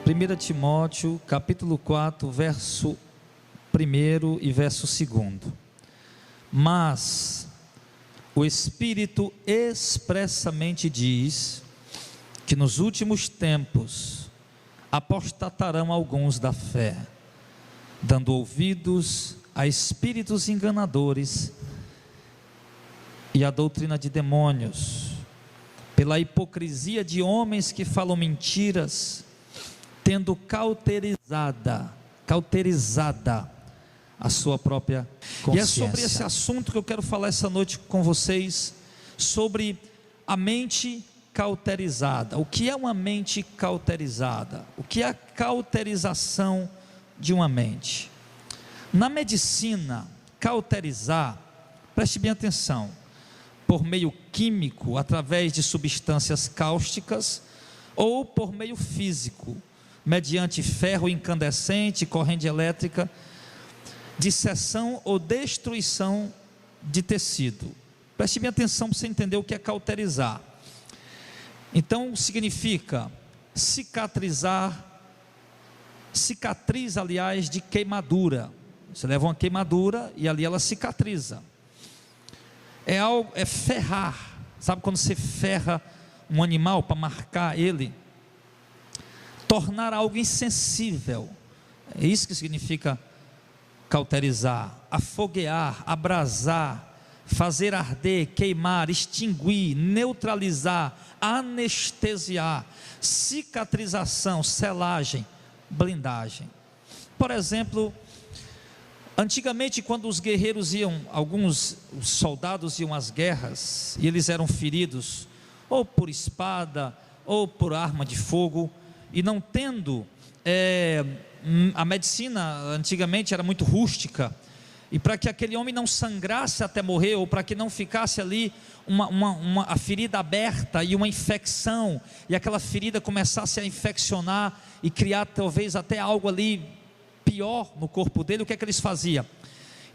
1 Timóteo, capítulo 4, verso 1 e verso 2. Mas o Espírito expressamente diz que nos últimos tempos apostatarão alguns da fé, dando ouvidos a espíritos enganadores e a doutrina de demônios, pela hipocrisia de homens que falam mentiras, tendo cauterizada a sua própria consciência. E é sobre esse assunto que eu quero falar essa noite com vocês, sobre a mente cauterizada. O que é uma mente cauterizada? O que é a cauterização de uma mente? Na medicina, cauterizar, preste bem atenção, por meio químico, através de substâncias cáusticas, ou por meio físico, mediante ferro incandescente, corrente elétrica, disseção ou destruição de tecido. Preste bem atenção para você entender o que é cauterizar. Então significa cicatrizar, cicatriz, aliás, de queimadura. Você leva uma queimadura e ali ela cicatriza. É ferrar. Sabe quando você ferra um animal para marcar ele? Tornar algo insensível. É isso que significa cauterizar. Afoguear, abrasar, fazer arder, queimar, extinguir, neutralizar, anestesiar, cicatrização, selagem, blindagem. Por exemplo, antigamente, quando os guerreiros alguns soldados iam às guerras, e eles eram feridos, ou por espada, ou por arma de fogo, e não tendo, a medicina antigamente era muito rústica, e para que aquele homem não sangrasse até morrer, ou para que não ficasse ali a ferida aberta e uma infecção, e aquela ferida começasse a infeccionar, e criar talvez até algo ali pior no corpo dele, o que é que eles faziam?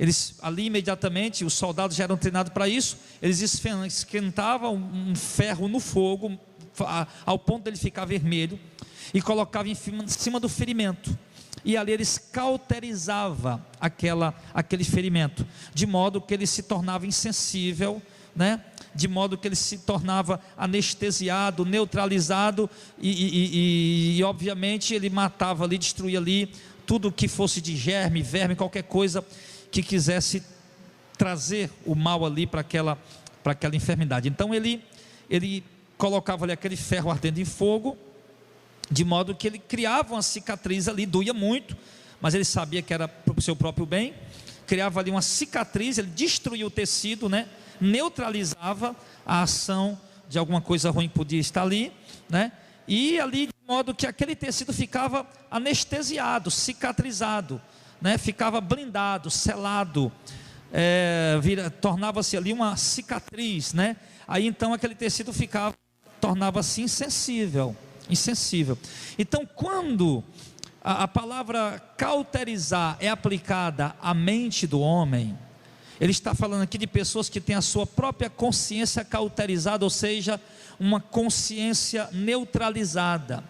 Eles ali imediatamente, os soldados já eram treinados para isso, eles esquentavam um ferro no fogo, ao ponto dele ficar vermelho, e colocavam em cima do ferimento, e ali eles cauterizavam aquele ferimento, de modo que ele se tornava insensível, né? De modo que ele se tornava anestesiado, neutralizado, e obviamente ele matava ali, destruía ali tudo que fosse de germe, verme, qualquer coisa que quisesse trazer o mal ali para aquela enfermidade. Então ele colocava ali aquele ferro ardendo em fogo, de modo que ele criava uma cicatriz ali, doía muito, mas ele sabia que era para o seu próprio bem, criava ali uma cicatriz, ele destruía o tecido, né? Neutralizava a ação de alguma coisa ruim que podia estar ali, né? E ali, de modo que aquele tecido ficava anestesiado, cicatrizado, né? Ficava blindado, selado, tornava-se ali uma cicatriz, né? Aí então aquele tecido tornava-se insensível. Então, quando a palavra cauterizar é aplicada à mente do homem, ele está falando aqui de pessoas que têm a sua própria consciência cauterizada, ou seja, uma consciência neutralizada,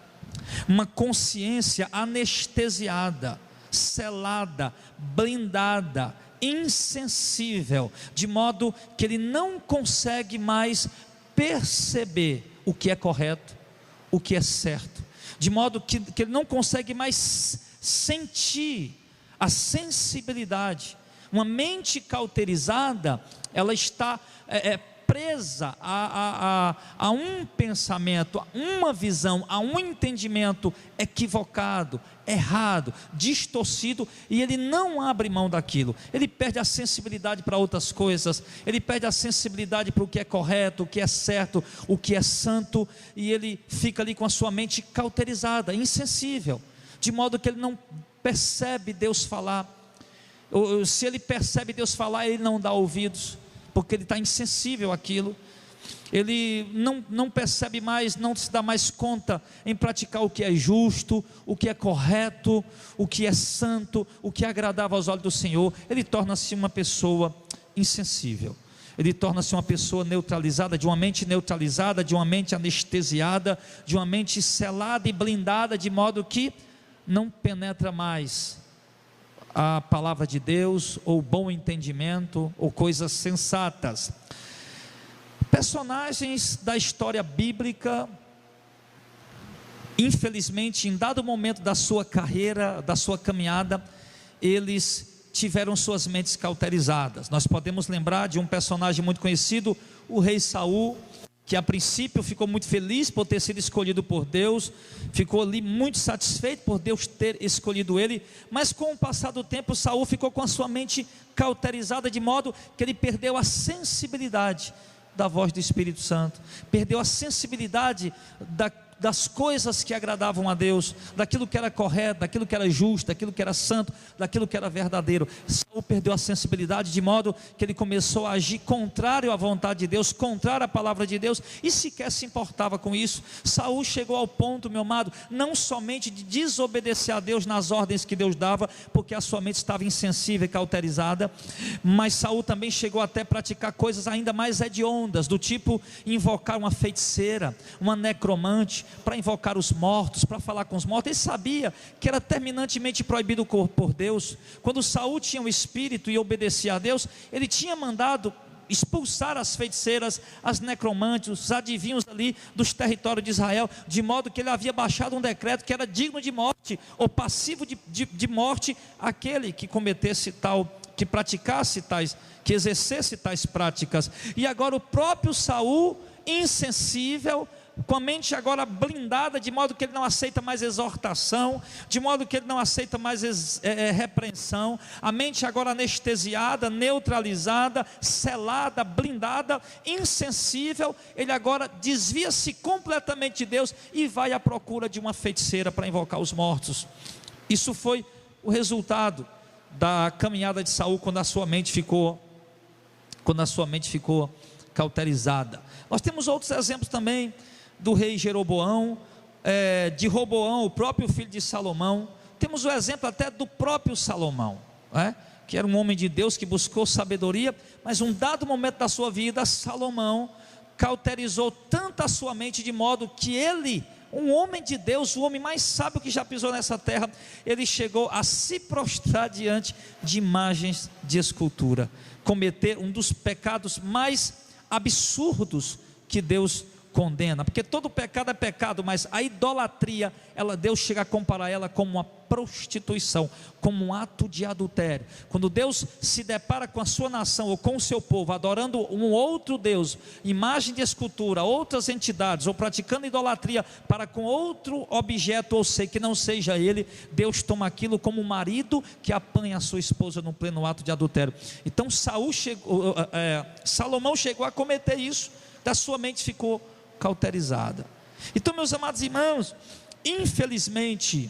uma consciência anestesiada, selada, blindada, insensível, de modo que ele não consegue mais perceber o que é correto, o que é certo, de modo que ele não consegue mais sentir a sensibilidade. Uma mente cauterizada, ela está presa a um pensamento, a uma visão, a um entendimento equivocado, errado, distorcido, e ele não abre mão daquilo. Ele perde a sensibilidade para outras coisas, ele perde a sensibilidade para o que é correto, o que é certo, o que é santo, e ele fica ali com a sua mente cauterizada, insensível, de modo que ele não percebe Deus falar. Se ele percebe Deus falar, ele não dá ouvidos, porque ele está insensível àquilo. Ele não percebe mais, não se dá mais conta em praticar o que é justo, o que é correto, o que é santo, o que é agradável aos olhos do Senhor. Ele torna-se uma pessoa insensível. ele torna-se uma pessoa neutralizada, de uma mente neutralizada, de uma mente anestesiada, de uma mente selada e blindada, de modo que não penetra mais a palavra de Deus, ou bom entendimento, ou coisas sensatas. Personagens da história bíblica, infelizmente, em dado momento da sua carreira, da sua caminhada, eles tiveram suas mentes cauterizadas. Nós podemos lembrar de um personagem muito conhecido, o rei Saul, que a princípio ficou muito feliz por ter sido escolhido por Deus, ficou ali muito satisfeito por Deus ter escolhido ele, mas com o passar do tempo, Saul ficou com a sua mente cauterizada, de modo que ele perdeu a sensibilidade da voz do Espírito Santo, perdeu a sensibilidade das coisas que agradavam a Deus, daquilo que era correto, daquilo que era justo, daquilo que era santo, daquilo que era verdadeiro. Saul perdeu a sensibilidade, de modo que ele começou a agir contrário à vontade de Deus, contrário à palavra de Deus, e sequer se importava com isso. Saul chegou ao ponto, meu amado, não somente de desobedecer a Deus nas ordens que Deus dava, porque a sua mente estava insensível e cauterizada, mas Saul também chegou até praticar coisas ainda mais hediondas, do tipo invocar uma feiticeira, uma necromante, para invocar os mortos, para falar com os mortos. Ele sabia que era terminantemente proibido por Deus. Quando Saul tinha o espírito e obedecia a Deus, ele tinha mandado expulsar as feiticeiras, as necromantes, os adivinhos ali dos territórios de Israel, de modo que ele havia baixado um decreto que era digno de morte, ou passivo de morte, aquele que cometesse tal, que praticasse tais, que exercesse tais práticas. E agora o próprio Saul, insensível, com a mente agora blindada, de modo que ele não aceita mais exortação, de modo que ele não aceita mais repreensão, a mente agora anestesiada, neutralizada, selada, blindada, insensível, ele agora desvia-se completamente de Deus e vai à procura de uma feiticeira para invocar os mortos. Isso foi o resultado da caminhada de Saul, quando a sua mente ficou cauterizada. Nós temos outros exemplos também, do rei Jeroboão, de Roboão, o próprio filho de Salomão. Temos o exemplo até do próprio Salomão, que era um homem de Deus que buscou sabedoria, mas um dado momento da sua vida, Salomão cauterizou tanto a sua mente, de modo que ele, um homem de Deus, o homem mais sábio que já pisou nessa terra, ele chegou a se prostrar diante de imagens de escultura, cometer um dos pecados mais absurdos que Deus condena, porque todo pecado é pecado, mas a idolatria, Deus chega a comparar ela como uma prostituição, como um ato de adultério. Quando Deus se depara com a sua nação, ou com o seu povo, adorando um outro Deus, imagem de escultura, outras entidades, ou praticando idolatria para com outro objeto ou ser que não seja ele, Deus toma aquilo como um marido que apanha a sua esposa no pleno ato de adultério. Então Salomão chegou a cometer isso, da sua mente ficou cauterizada. Então, meus amados irmãos, infelizmente,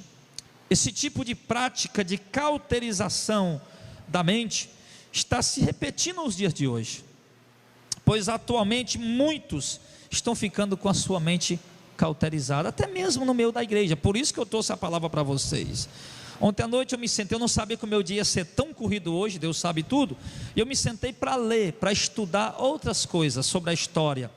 esse tipo de prática de cauterização da mente está se repetindo nos dias de hoje, pois atualmente muitos estão ficando com a sua mente cauterizada, até mesmo no meio da igreja. Por isso que eu trouxe a palavra para vocês. Ontem à noite eu não sabia que o meu dia ia ser tão corrido hoje, Deus sabe tudo, e eu me sentei para ler, para estudar outras coisas sobre a história,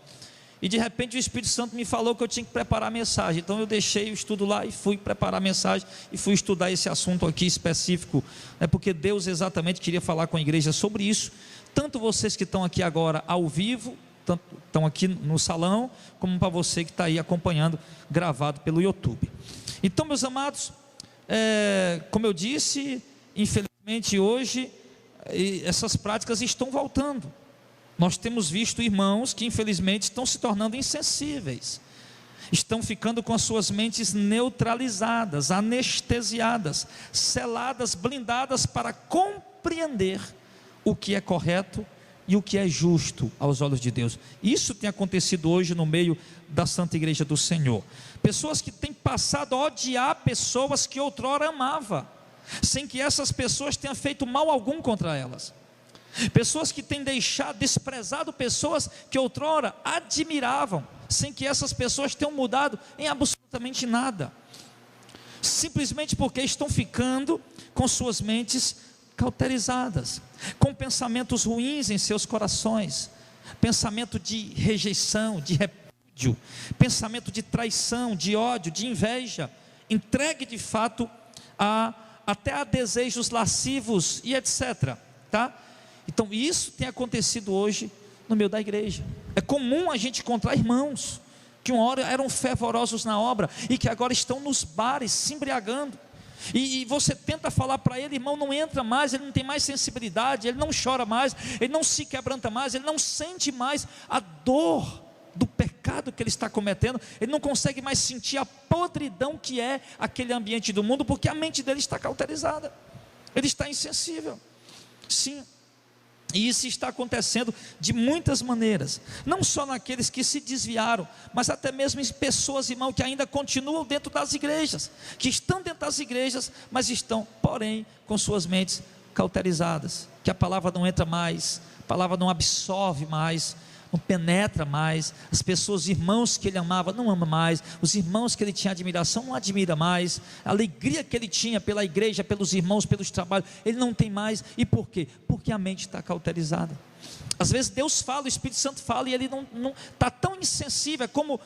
e de repente o Espírito Santo me falou que eu tinha que preparar a mensagem. Então eu deixei o estudo lá e fui preparar a mensagem, e fui estudar esse assunto aqui específico, porque Deus exatamente queria falar com a igreja sobre isso. Tanto vocês que estão aqui agora ao vivo, estão aqui no salão, como para você que está aí acompanhando, gravado pelo YouTube. Então, meus amados, como eu disse, infelizmente hoje essas práticas estão voltando. Nós temos visto irmãos que infelizmente estão se tornando insensíveis, estão ficando com as suas mentes neutralizadas, anestesiadas, seladas, blindadas para compreender o que é correto e o que é justo aos olhos de Deus. Isso tem acontecido hoje no meio da Santa Igreja do Senhor. Pessoas que têm passado a odiar pessoas que outrora amava, sem que essas pessoas tenham feito mal algum contra elas. Pessoas que têm desprezado pessoas que outrora admiravam, sem que essas pessoas tenham mudado em absolutamente nada, simplesmente porque estão ficando com suas mentes cauterizadas, com pensamentos ruins em seus corações, pensamento de rejeição, de repúdio, pensamento de traição, de ódio, de inveja, entregue de fato até a desejos lascivos e etc, tá? Então isso tem acontecido hoje no meio da igreja. É comum a gente encontrar irmãos que uma hora eram fervorosos na obra e que agora estão nos bares se embriagando, e você tenta falar para ele: irmão, não entra mais, ele não tem mais sensibilidade, ele não chora mais, ele não se quebranta mais, ele não sente mais a dor do pecado que ele está cometendo, ele não consegue mais sentir a podridão que é aquele ambiente do mundo, porque a mente dele está cauterizada, ele está insensível. Sim, e isso está acontecendo de muitas maneiras, não só naqueles que se desviaram, mas até mesmo em pessoas, irmão, que ainda continuam dentro das igrejas, que estão dentro das igrejas, mas estão, porém, com suas mentes cauterizadas, que a palavra não entra mais, a palavra não absorve mais, não penetra mais. As pessoas, os irmãos que ele amava, não ama mais. Os irmãos que ele tinha admiração, não admira mais. A alegria que ele tinha pela igreja, pelos irmãos, pelos trabalhos, ele não tem mais. E por quê? Porque a mente está cauterizada. Às vezes Deus fala, o Espírito Santo fala, e ele não está tão insensível. É como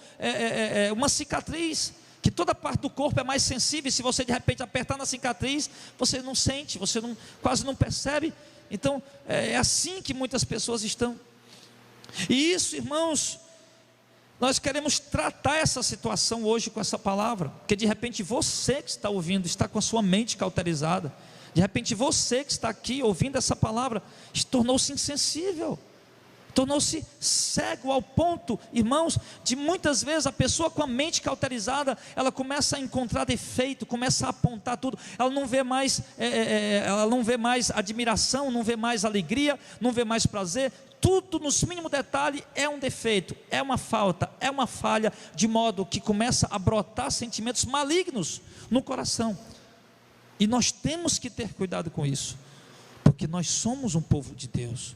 uma cicatriz, que toda parte do corpo é mais sensível. Se você de repente apertar na cicatriz, você não sente, você quase não percebe. Então é assim que muitas pessoas estão. E isso, irmãos, nós queremos tratar essa situação hoje com essa palavra, porque de repente você que está ouvindo está com a sua mente cauterizada, de repente você que está aqui ouvindo essa palavra tornou-se insensível, tornou-se cego ao ponto, irmãos, de muitas vezes a pessoa com a mente cauterizada, ela começa a encontrar defeito, começa a apontar tudo, ela não vê mais admiração, não vê mais alegria, não vê mais prazer, tudo nos mínimos detalhes é um defeito, é uma falta, é uma falha, de modo que começa a brotar sentimentos malignos no coração, e nós temos que ter cuidado com isso, porque nós somos um povo de Deus.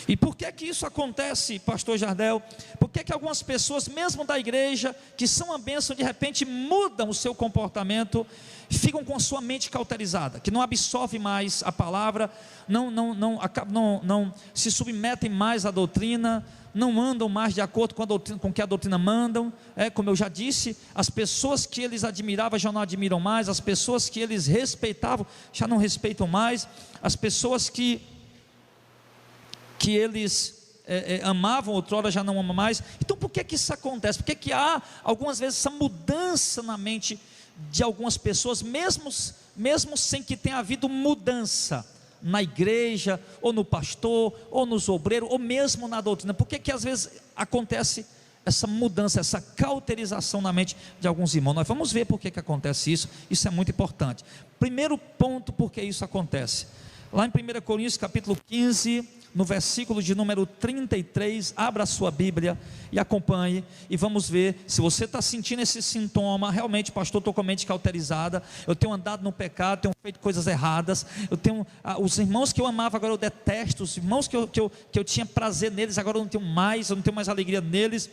E por que isso acontece, pastor Jardel? Por que algumas pessoas, mesmo da igreja, que são a bênção, de repente mudam o seu comportamento, ficam com a sua mente cauterizada, que não absorve mais a palavra, não se submetem mais à doutrina, não andam mais de acordo com o que a doutrina mandam? Como eu já disse, as pessoas que eles admiravam já não admiram mais, as pessoas que eles respeitavam já não respeitam mais, as pessoas que eles amavam outrora já não amam mais. Então por que isso acontece? Por que há algumas vezes essa mudança na mente de algumas pessoas, mesmo sem que tenha havido mudança na igreja, ou no pastor, ou nos obreiros, ou mesmo na doutrina? Por que às vezes acontece essa mudança, essa cauterização na mente de alguns irmãos? Nós vamos ver por que acontece isso. Isso é muito importante. Primeiro ponto, por que isso acontece, lá em 1 Coríntios capítulo 15, no versículo de número 33, abra a sua Bíblia e acompanhe, e vamos ver, se você está sentindo esse sintoma, realmente, pastor, estou com a mente cauterizada, eu tenho andado no pecado, tenho feito coisas erradas, os irmãos que eu amava, agora eu detesto, os irmãos que eu tinha prazer neles, agora eu não tenho mais alegria neles,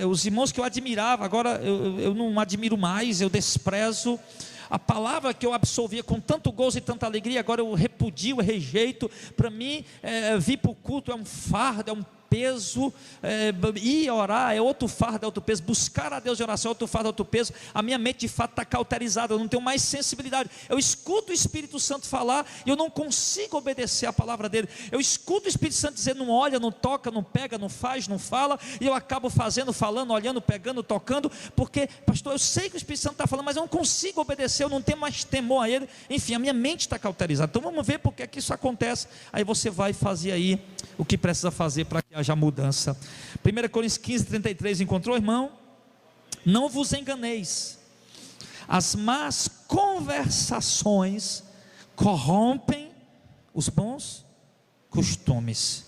os irmãos que eu admirava, agora eu não admiro mais, eu desprezo. A palavra que eu absorvia com tanto gozo e tanta alegria, agora eu repudio, eu rejeito. Para mim, vir para o culto é um fardo, é um peso, ir orar é outro fardo, é outro peso, buscar a Deus em oração é outro fardo, é outro peso. A minha mente de fato está cauterizada, eu não tenho mais sensibilidade, eu escuto o Espírito Santo falar e eu não consigo obedecer a palavra dele. Eu escuto o Espírito Santo dizer: não olha, não toca, não pega, não faz, não fala, e eu acabo fazendo, falando, olhando, pegando, tocando, porque, pastor, eu sei que o Espírito Santo está falando, mas eu não consigo obedecer, eu não tenho mais temor a ele. Enfim, a minha mente está cauterizada. Então vamos ver por que isso acontece. Aí você vai fazer aí o que precisa fazer para que haja mudança. 1 Coríntios 15, 33, encontrou, irmão? Não vos enganeis, as más conversações corrompem os bons costumes.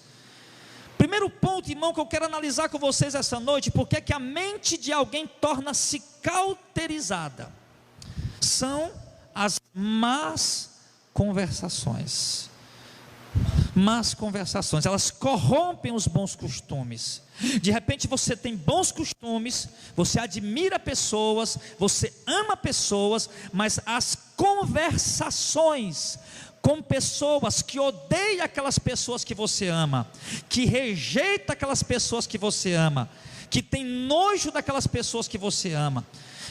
Primeiro ponto, irmão, que eu quero analisar com vocês essa noite: porque que a mente de alguém torna-se cauterizada? São as más conversações. Más conversações, elas corrompem os bons costumes. De repente você tem bons costumes, você admira pessoas, você ama pessoas, mas as conversações com pessoas que odeiam aquelas pessoas que você ama, que rejeita aquelas pessoas que você ama, que tem nojo daquelas pessoas que você ama,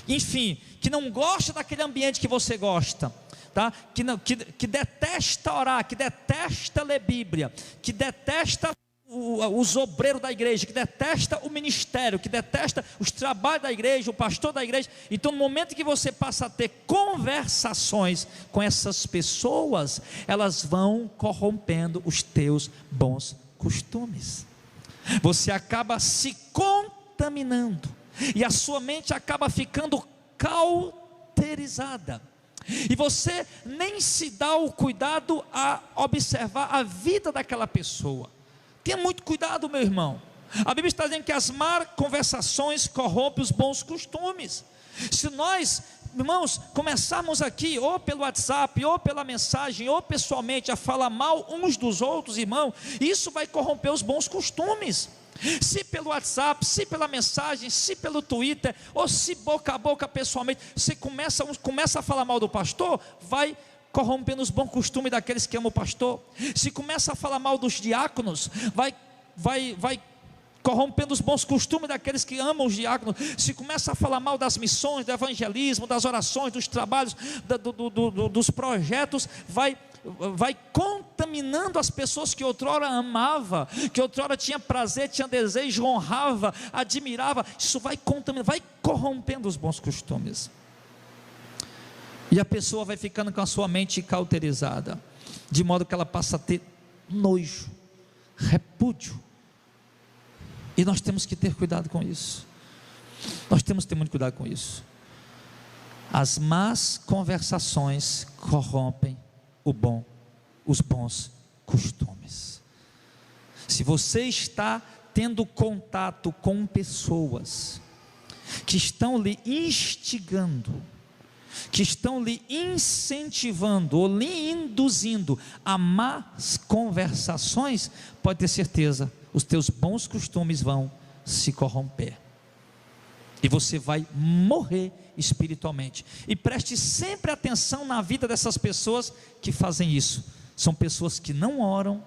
enfim, que não gosta daquele ambiente que você gosta, tá? Que detesta orar, que detesta ler Bíblia, que detesta os obreiros da igreja, que detesta o ministério, que detesta os trabalhos da igreja, o pastor da igreja. Então, no momento que você passa a ter conversações com essas pessoas, elas vão corrompendo os teus bons costumes. Você acaba se contaminando e a sua mente acaba ficando cauterizada. E você nem se dá o cuidado a observar a vida daquela pessoa. Tenha muito cuidado, meu irmão. A Bíblia está dizendo que as más conversações corrompem os bons costumes. Se nós, irmãos, começarmos aqui, ou pelo WhatsApp, ou pela mensagem, ou pessoalmente, a falar mal uns dos outros, irmão, isso vai corromper os bons costumes. Se pelo WhatsApp, se pela mensagem, se pelo Twitter, ou se boca a boca pessoalmente, você começa a falar mal do pastor, vai corrompendo os bons costumes daqueles que amam o pastor. Se começa a falar mal dos diáconos, vai corrompendo os bons costumes daqueles que amam os diáconos. Se começa a falar mal das missões, do evangelismo, das orações, dos trabalhos, dos projetos, vai contaminando as pessoas que outrora amava, que outrora tinha prazer, tinha desejo, honrava, admirava. Isso vai contaminando, vai corrompendo os bons costumes. E a pessoa vai ficando com a sua mente cauterizada, de modo que ela passa a ter nojo, repúdio. E nós temos que ter cuidado com isso. Nós temos que ter muito cuidado com isso. As más conversações corrompem os bons costumes. Se você está tendo contato com pessoas que estão lhe instigando, que estão lhe incentivando ou lhe induzindo a más conversações, pode ter certeza, os teus bons costumes vão se corromper e você vai morrer espiritualmente. E preste sempre atenção na vida dessas pessoas que fazem isso. São pessoas que não oram,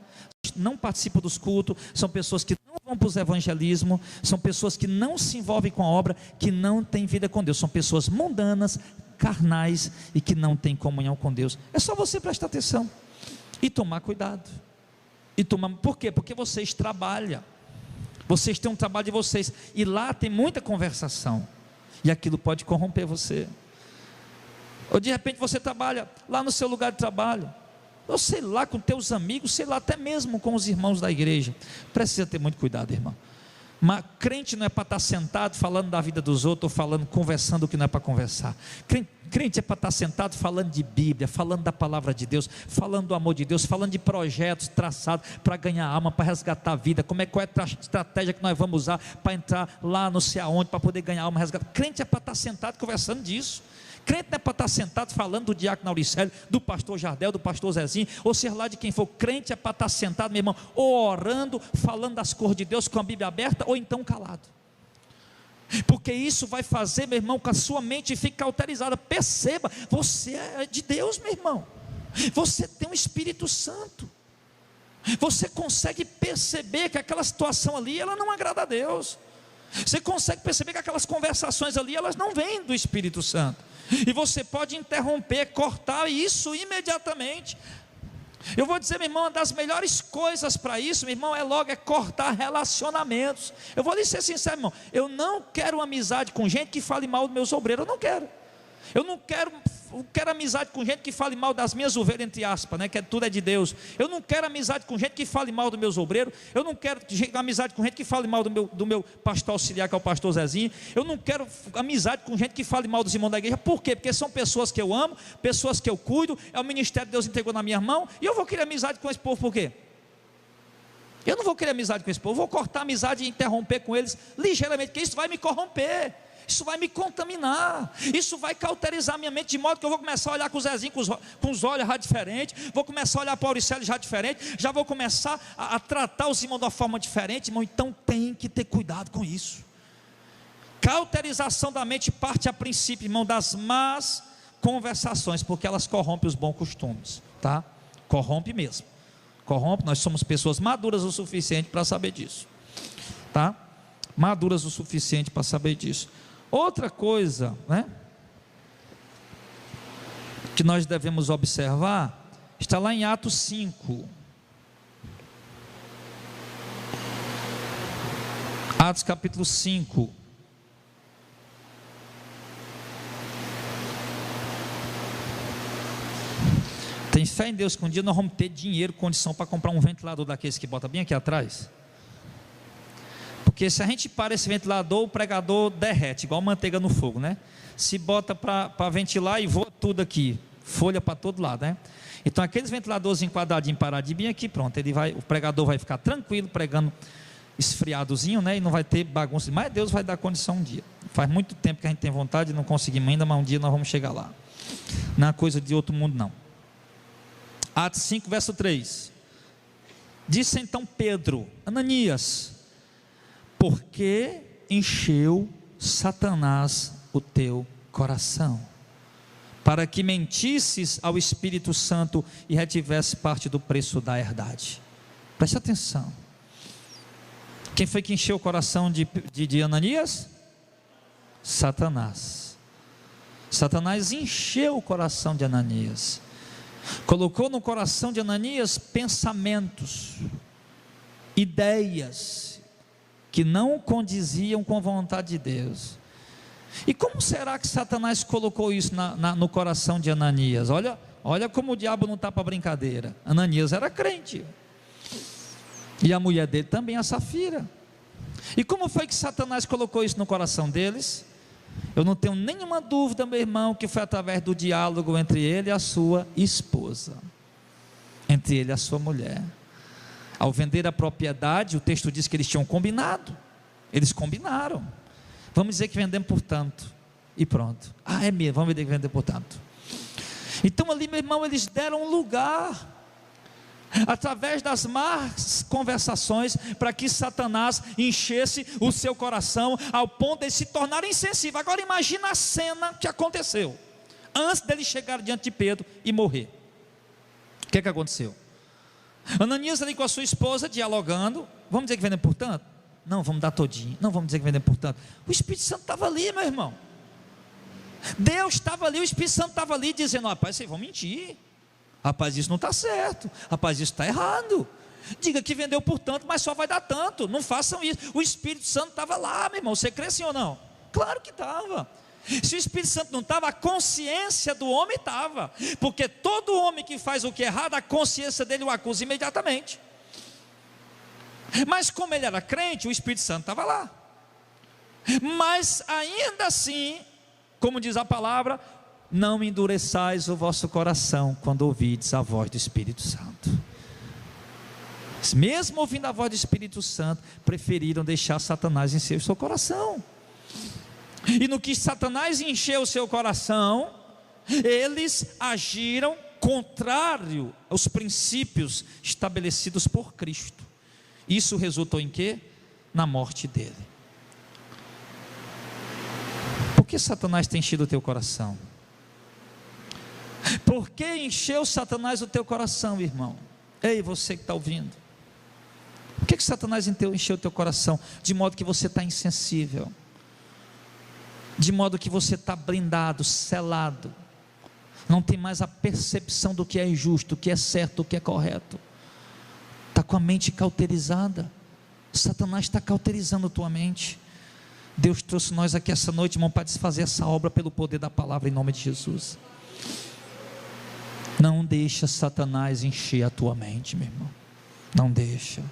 não participam dos cultos, são pessoas que não vão para os evangelismos, são pessoas que não se envolvem com a obra, que não têm vida com Deus, são pessoas mundanas, carnais e que não têm comunhão com Deus. É só você prestar atenção e tomar cuidado. Por quê? Porque vocês trabalham, vocês têm um trabalho de vocês, e lá tem muita conversação, e aquilo pode corromper você. Ou de repente você trabalha lá no seu lugar de trabalho, ou sei lá, com teus amigos, sei lá, até mesmo com os irmãos da igreja. Precisa ter muito cuidado, irmão. Mas crente não é para estar sentado falando da vida dos outros, ou conversando o que não é para conversar. Crente é para estar sentado falando de Bíblia, falando da palavra de Deus, falando do amor de Deus, falando de projetos traçados para ganhar alma, para resgatar a vida. Qual é a estratégia que nós vamos usar para entrar lá não sei aonde, para poder ganhar alma, resgatar. Crente é para estar sentado conversando disso. Crente não é para estar sentado falando do diácono Auricélio, do pastor Jardel, do pastor Zezinho, ou seja lá de quem for. Crente é para estar sentado, meu irmão, ou orando, falando das cores de Deus com a Bíblia aberta, ou então calado. Porque isso vai fazer, meu irmão, com a sua mente fique cauterizada. Perceba, você é de Deus, meu irmão. Você tem um Espírito Santo. Você consegue perceber que aquela situação ali, ela não agrada a Deus. Você consegue perceber que aquelas conversações ali, elas não vêm do Espírito Santo. E você pode interromper, cortar isso imediatamente. Eu vou dizer, meu irmão, uma das melhores coisas para isso, meu irmão, é cortar relacionamentos. Eu vou lhe ser sincero, irmão, eu não quero amizade com gente que fale mal dos meus obreiros, eu não quero. Eu quero amizade com gente que fale mal das minhas ovelhas, entre aspas, né, que tudo é de Deus. Eu não quero amizade com gente que fale mal dos meus obreiros. Eu não quero amizade com gente que fale mal do meu pastor auxiliar, que é o pastor Zezinho. Eu não quero amizade com gente que fale mal dos irmãos da igreja. Por quê? Porque são pessoas que eu amo, pessoas que eu cuido, é o ministério que Deus entregou na minha mão, e eu vou querer amizade com esse povo por quê? Eu não vou querer amizade com esse povo, eu vou cortar a amizade e interromper com eles ligeiramente, porque isso vai me corromper. Isso vai me contaminar, isso vai cauterizar minha mente, de modo que eu vou começar a olhar com o Zezinho com os olhos já diferentes, vou começar a olhar para o Auricélio já diferente, já vou começar a tratar os irmãos de uma forma diferente, irmão. Então tem que ter cuidado com isso. Cauterização da mente parte a princípio, irmão, das más conversações, porque elas corrompem os bons costumes, tá? corrompe mesmo, corrompe. Nós somos pessoas maduras o suficiente para saber disso, tá? Maduras o suficiente para saber disso. Outra coisa, né, que nós devemos observar, está lá em Atos 5. Atos capítulo 5. Tem fé em Deus que um dia nós vamos ter dinheiro, condição para comprar um ventilador daqueles que bota bem aqui atrás. Porque se a gente para esse ventilador, o pregador derrete, igual manteiga no fogo, né? Se bota para ventilar e voa tudo aqui, folha para todo lado, né? Então aqueles ventiladores enquadradinhos, paradinhos, bem aqui, pronto, o pregador vai ficar tranquilo, pregando esfriadozinho, né? E não vai ter bagunça, mas Deus vai dar condição um dia. Faz muito tempo que a gente tem vontade e não conseguimos ainda, mas um dia nós vamos chegar lá. Não é coisa de outro mundo, não. Atos 5, verso 3. Disse então Pedro: Ananias, por que encheu Satanás o teu coração, para que mentisses ao Espírito Santo e retivesse parte do preço da herdade? Preste atenção. Quem foi que encheu o coração de Ananias? Satanás. Satanás encheu o coração de Ananias, colocou no coração de Ananias pensamentos, ideias que não condiziam com a vontade de Deus. E como será que Satanás colocou isso no coração de Ananias? Olha como o diabo não está para brincadeira. Ananias era crente, e a mulher dele também, a Safira. E como foi que Satanás colocou isso no coração deles? Eu não tenho nenhuma dúvida, meu irmão, que foi através do diálogo entre ele e a sua esposa, entre ele e a sua mulher. Ao vender a propriedade, o texto diz que eles tinham combinado, eles combinaram: vamos dizer que vendemos por tanto, e pronto. É mesmo, vamos dizer que vendemos por tanto. Então ali, meu irmão, eles deram lugar, através das más conversações, para que Satanás enchesse o seu coração, ao ponto de ele se tornar insensível. Agora imagina a cena que aconteceu, antes dele chegar diante de Pedro e morrer. O que aconteceu? Ananias ali com a sua esposa, dialogando: vamos dizer que vendemos por tanto? Não, vamos dar todinho. Não, vamos dizer que vendemos por tanto. O Espírito Santo estava ali, meu irmão. Deus estava ali, o Espírito Santo estava ali, dizendo: rapaz, vocês vão mentir. Rapaz, isso não está certo. Rapaz, isso está errado. Diga que vendeu por tanto, mas só vai dar tanto. Não façam isso. O Espírito Santo estava lá, meu irmão. Você crê sim ou não? Claro que estava. Se o Espírito Santo não estava, a consciência do homem estava. Porque todo homem que faz o que é errado, a consciência dele o acusa imediatamente. Mas como ele era crente, o Espírito Santo estava lá. Mas ainda assim, como diz a palavra, não endureçais o vosso coração quando ouvides a voz do Espírito Santo. Mesmo ouvindo a voz do Espírito Santo, preferiram deixar Satanás encher o seu coração. E no que Satanás encheu o seu coração, eles agiram contrário aos princípios estabelecidos por Cristo. Isso resultou em quê? Na morte dele. Por que Satanás tem enchido o teu coração? Por que encheu Satanás o teu coração, irmão? Ei, você que está ouvindo, por que Satanás encheu o teu coração? De modo que você está insensível, de modo que você está blindado, selado, não tem mais a percepção do que é injusto, do que é certo, do que é correto, está com a mente cauterizada. Satanás está cauterizando a tua mente. Deus trouxe nós aqui essa noite, irmão, para desfazer essa obra pelo poder da palavra, em nome de Jesus. Não deixa Satanás encher a tua mente, meu irmão. Não deixa.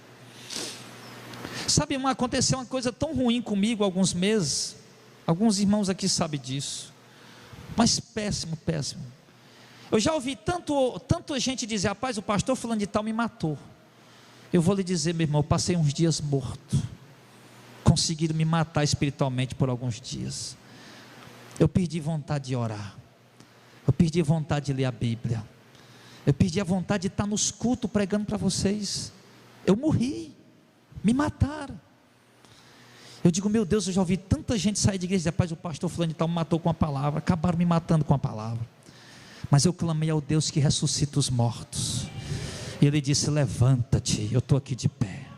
Sabe, irmão, aconteceu uma coisa tão ruim comigo há alguns meses. Alguns irmãos aqui sabem disso. Mas péssimo, péssimo. Eu já ouvi tanto gente dizer: rapaz, o pastor fulano de tal me matou. Eu vou lhe dizer, meu irmão, eu passei uns dias morto. Conseguiram me matar espiritualmente por alguns dias. Eu perdi vontade de orar. Eu perdi vontade de ler a Bíblia. Eu perdi a vontade de estar nos cultos pregando para vocês. Eu morri. Me mataram. Eu digo: meu Deus, eu já ouvi tanta gente sair de igreja e dizer: rapaz, o pastor fulano de tal me matou com a palavra. Acabaram me matando com a palavra. Mas eu clamei ao Deus que ressuscita os mortos. E ele disse: levanta-te, eu estou aqui de pé.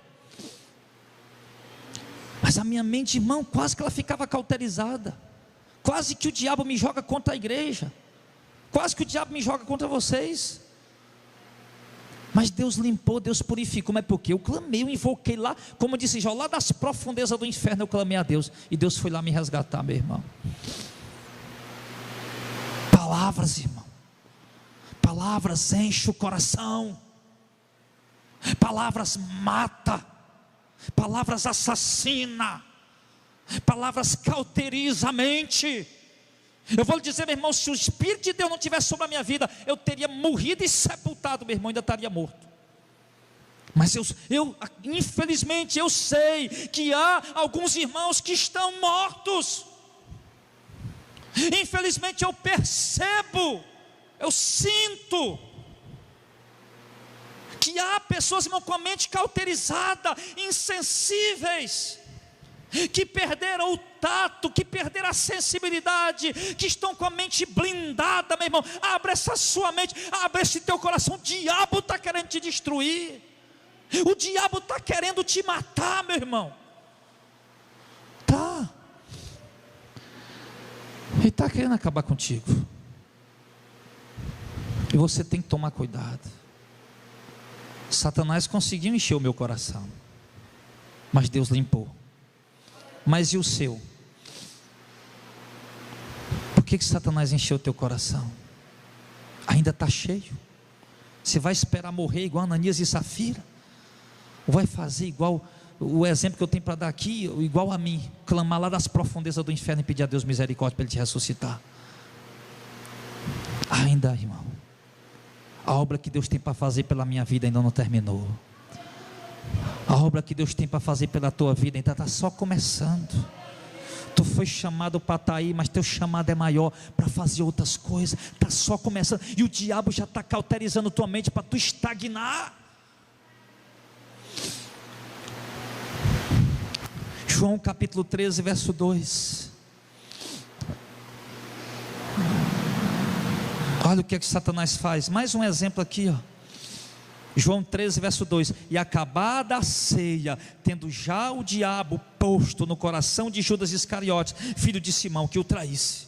Mas a minha mente, irmão, quase que ela ficava cauterizada. Quase que o diabo me joga contra a igreja. Quase que o diabo me joga contra vocês. Mas Deus limpou, Deus purificou. Mas porque eu clamei, eu invoquei lá, como eu disse já, lá das profundezas do inferno eu clamei a Deus. E Deus foi lá me resgatar, meu irmão. Palavras, irmão. Palavras enchem o coração. Palavras mata. Palavras assassina. Palavras cauterizam a mente. Eu vou lhe dizer, meu irmão, se o Espírito de Deus não tivesse sobre a minha vida, eu teria morrido e sepultado, meu irmão, ainda estaria morto. Mas infelizmente, eu sei que há alguns irmãos que estão mortos. Infelizmente eu percebo, eu sinto que há pessoas, irmão, com a mente cauterizada, insensíveis, que perderam o tato, que perderam a sensibilidade, que estão com a mente blindada, meu irmão. Abre essa sua mente, abre esse teu coração. O diabo está querendo te destruir, o diabo está querendo te matar, meu irmão. Tá, ele está querendo acabar contigo, e você tem que tomar cuidado. Satanás conseguiu encher o meu coração, mas Deus limpou. Mas e o seu? Por que Satanás encheu o teu coração? Ainda está cheio? Você vai esperar morrer igual Ananias e Safira? Ou vai fazer igual o exemplo que eu tenho para dar aqui, igual a mim, clamar lá das profundezas do inferno e pedir a Deus misericórdia para Ele te ressuscitar? Ainda, irmão, a obra que Deus tem para fazer pela minha vida ainda não terminou. A obra que Deus tem para fazer pela tua vida ainda está só começando. Tu foi chamado para estar aí, mas teu chamado é maior para fazer outras coisas. Está só começando. E o diabo já está cauterizando tua mente para tu estagnar. João capítulo 13, verso 2. Olha o que é que Satanás faz. Mais um exemplo aqui, ó. João 13, verso 2: e acabada a ceia, tendo já o diabo posto no coração de Judas Iscariotes, filho de Simão, que o traísse.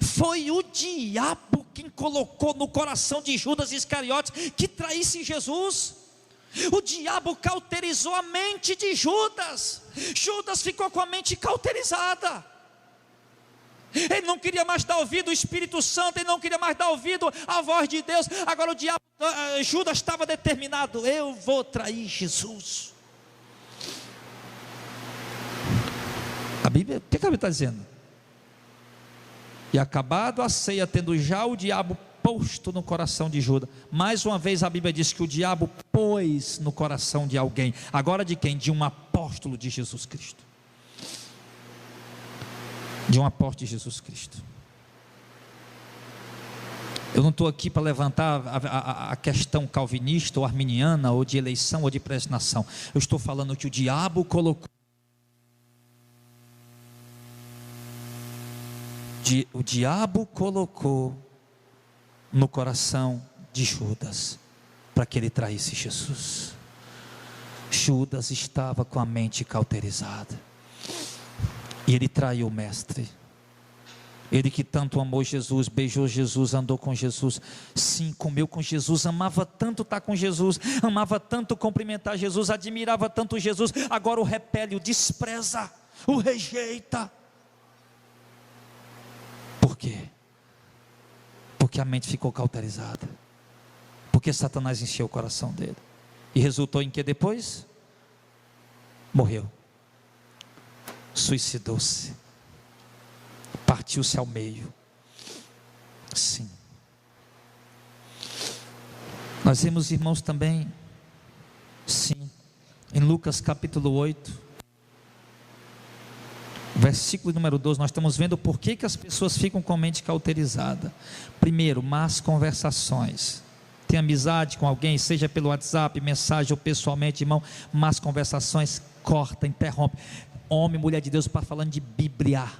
Foi o diabo quem colocou no coração de Judas Iscariotes que traísse Jesus. O diabo cauterizou a mente de Judas. Judas ficou com a mente cauterizada. Ele não queria mais dar ouvido ao Espírito Santo, ele não queria mais dar ouvido à voz de Deus. Agora o diabo, Judas estava determinado: eu vou trair Jesus. A Bíblia, o que a Bíblia está dizendo? E acabado a ceia, tendo já o diabo posto no coração de Judas. Mais uma vez a Bíblia diz que o diabo pôs no coração de alguém. Agora de quem? De um apóstolo de Jesus Cristo. De um apóstolo de Jesus Cristo. Eu não estou aqui para levantar a questão calvinista ou arminiana, ou de eleição ou de predestinação. Eu estou falando que o diabo colocou, o diabo colocou no coração de Judas para que ele traísse Jesus. Judas estava com a mente cauterizada. E ele traiu o mestre. Ele que tanto amou Jesus, beijou Jesus, andou com Jesus, sim, comeu com Jesus, amava tanto estar com Jesus, amava tanto cumprimentar Jesus, admirava tanto Jesus. Agora o repele, o despreza, o rejeita. Por quê? Porque a mente ficou cauterizada. Porque Satanás encheu o coração dele. E resultou em que depois? Morreu. Suicidou-se, partiu-se ao meio. Sim. Nós vemos, irmãos, também, sim, em Lucas capítulo 8, versículo número 12, nós estamos vendo por que as pessoas ficam com a mente cauterizada. Primeiro, más conversações. Tem amizade com alguém, seja pelo WhatsApp, mensagem ou pessoalmente, irmão, más conversações, corta, interrompe. Homem, mulher de Deus, para falando de Bíblia,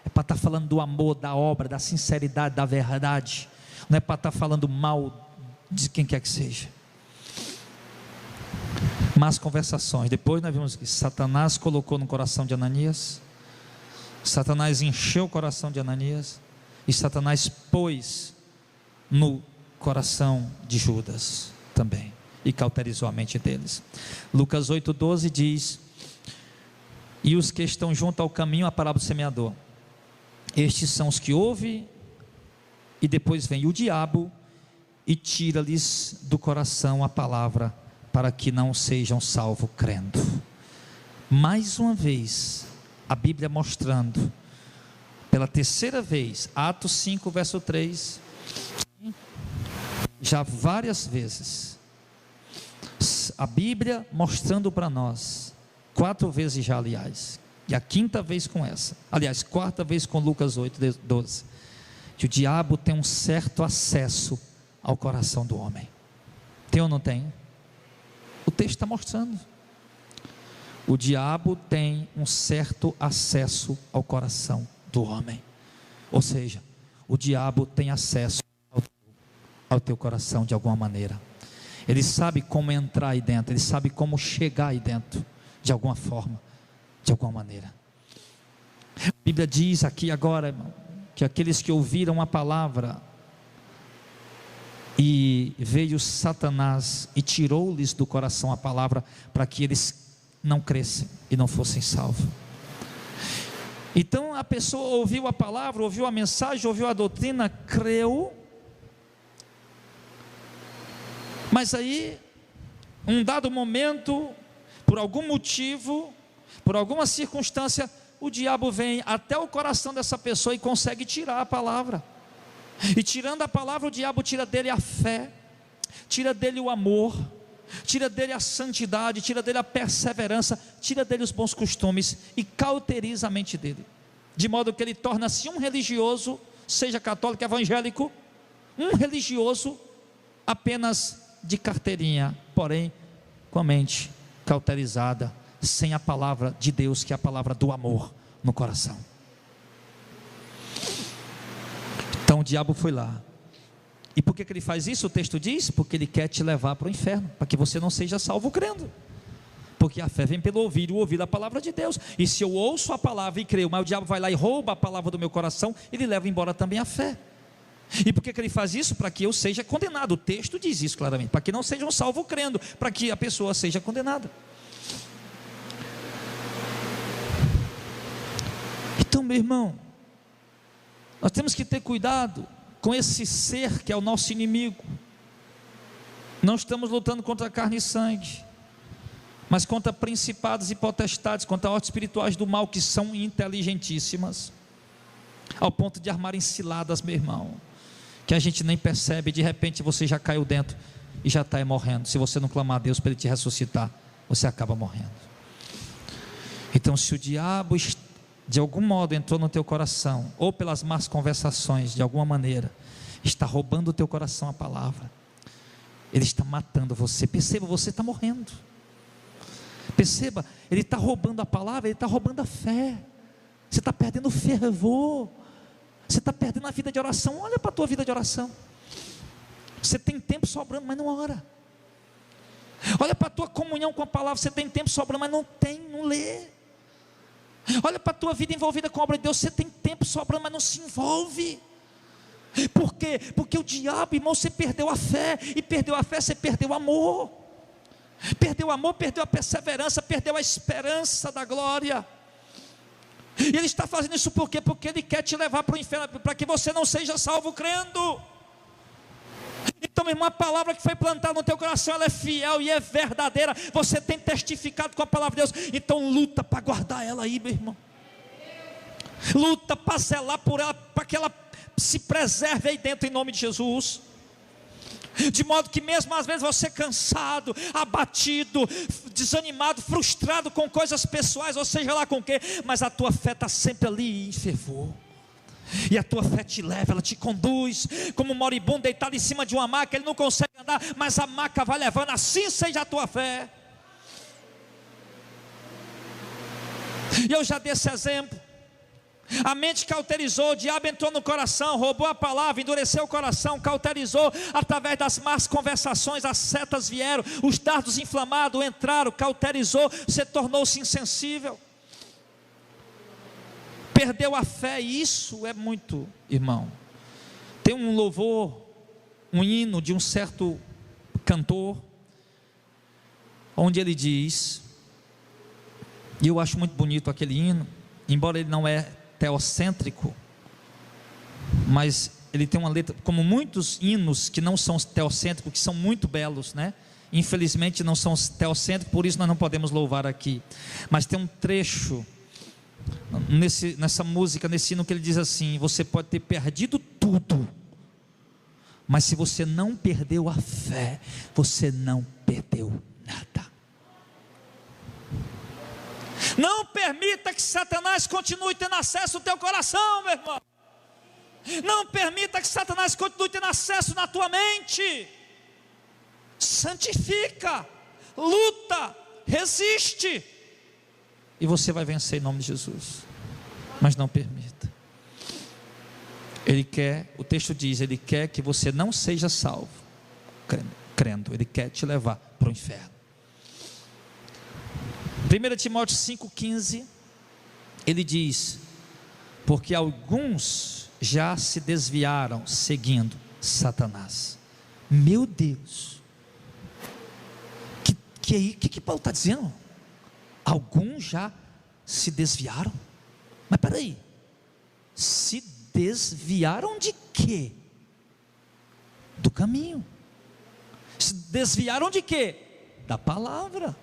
é para estar falando do amor, da obra, da sinceridade, da verdade. Não é para estar falando mal de quem quer que seja. Más conversações. Depois nós vimos que Satanás colocou no coração de Ananias, Satanás encheu o coração de Ananias, e Satanás pôs no coração de Judas também, e cauterizou a mente deles. Lucas 8,12 diz: e os que estão junto ao caminho, a parábola do semeador, estes são os que ouvem, e depois vem o diabo e tira-lhes do coração a palavra, para que não sejam salvos crendo. Mais uma vez, a Bíblia mostrando, pela terceira vez, Atos 5, verso 3, já várias vezes, a Bíblia mostrando para nós, 4 vezes já, aliás, e a 5ª vez com essa, aliás, 4ª vez com Lucas 8:12, que o diabo tem um certo acesso ao coração do homem. Tem ou não tem? O texto está mostrando. O diabo tem um certo acesso ao coração do homem. Ou seja, o diabo tem acesso ao teu coração de alguma maneira. Ele sabe como entrar aí dentro, ele sabe como chegar aí dentro, de alguma forma, de alguma maneira. A Bíblia diz aqui agora, irmão, que aqueles que ouviram a palavra, e veio Satanás e tirou-lhes do coração a palavra, para que eles não crescem e não fossem salvos. Então a pessoa ouviu a palavra, ouviu a mensagem, ouviu a doutrina, creu, mas aí, um dado momento, por algum motivo, por alguma circunstância, o diabo vem até o coração dessa pessoa e consegue tirar a palavra. E tirando a palavra, o diabo tira dele a fé, tira dele o amor, tira dele a santidade, tira dele a perseverança, tira dele os bons costumes e cauteriza a mente dele, de modo que ele torna-se um religioso, seja católico, evangélico, um religioso apenas de carteirinha, porém com a mente cauterizada, sem a palavra de Deus, que é a palavra do amor no coração. Então o diabo foi lá. E por que ele faz isso? O texto diz: porque ele quer te levar para o inferno, para que você não seja salvo crendo. Porque a fé vem pelo ouvir, e o ouvir a palavra de Deus. E se eu ouço a palavra e creio, mas o diabo vai lá e rouba a palavra do meu coração, ele leva embora também a fé. E por que ele faz isso? Para que eu seja condenado. O texto diz isso claramente: para que não sejam salvos crendo, para que a pessoa seja condenada. Então, meu irmão, nós temos que ter cuidado com esse ser que é o nosso inimigo. Não estamos lutando contra carne e sangue, mas contra principados e potestades, contra ordens espirituais do mal, que são inteligentíssimas, ao ponto de armarem ciladas, meu irmão, que a gente nem percebe. De repente você já caiu dentro e já está morrendo. Se você não clamar a Deus para Ele te ressuscitar, você acaba morrendo. Então, se o diabo de algum modo entrou no teu coração, ou pelas más conversações, de alguma maneira, está roubando o teu coração a palavra, ele está matando você. Perceba, você está morrendo. Perceba, ele está roubando a palavra, ele está roubando a fé. Você está perdendo o fervor, você está perdendo a vida de oração. Olha para a tua vida de oração. Você tem tempo sobrando, mas não ora. Olha para a tua comunhão com a palavra. Você tem tempo sobrando, mas não lê. Olha para a tua vida envolvida com a obra de Deus. Você tem tempo sobrando, mas não se envolve. Por quê? Porque o diabo, irmão, você perdeu a fé. E perdeu a fé, você perdeu o amor. Perdeu o amor, perdeu a perseverança, perdeu a esperança da glória. E ele está fazendo isso por quê? Porque ele quer te levar para o inferno, para que você não seja salvo crendo. Então, meu irmão, a palavra que foi plantada no teu coração, ela é fiel e é verdadeira. Você tem testificado com a palavra de Deus. Então luta para guardar ela aí, meu irmão. Luta para zelar por ela, para que ela se preserve aí dentro, em nome de Jesus. De modo que mesmo às vezes você cansado, abatido, desanimado, frustrado com coisas pessoais, ou seja lá com o quê, mas a tua fé está sempre ali em fervor. E a tua fé te leva, ela te conduz, como um moribundo deitado em cima de uma maca. Ele não consegue andar, mas a maca vai levando. Assim seja a tua fé. E eu já dei esse exemplo. A mente cauterizou, o diabo entrou no coração, roubou a palavra, endureceu o coração, cauterizou através das más conversações, as setas vieram, os dardos inflamados entraram, cauterizou, você tornou-se insensível, perdeu a fé. E isso é muito, irmão. Tem um louvor, um hino de um certo cantor, onde ele diz, e eu acho muito bonito aquele hino, embora ele não é teocêntrico, mas ele tem uma letra, como muitos hinos que não são teocêntricos, que são muito belos, né? Infelizmente não são teocêntricos, por isso nós não podemos louvar aqui. Mas tem um trecho nessa música, nesse hino, que ele diz assim: você pode ter perdido tudo, mas se você não perdeu a fé, você não perdeu nada. Não permita que Satanás continue tendo acesso ao teu coração, meu irmão. Não permita que Satanás continue tendo acesso na tua mente. Santifica, luta, resiste, e você vai vencer em nome de Jesus. Mas não permita. Ele quer, o texto diz, ele quer que você não seja salvo crendo, ele quer te levar para o inferno. 1 Timóteo 5,15, ele diz: porque alguns já se desviaram seguindo Satanás. Meu Deus, que Paulo está dizendo? Alguns já se desviaram? Mas peraí, se desviaram de quê? Do caminho. Se desviaram de quê? Da palavra.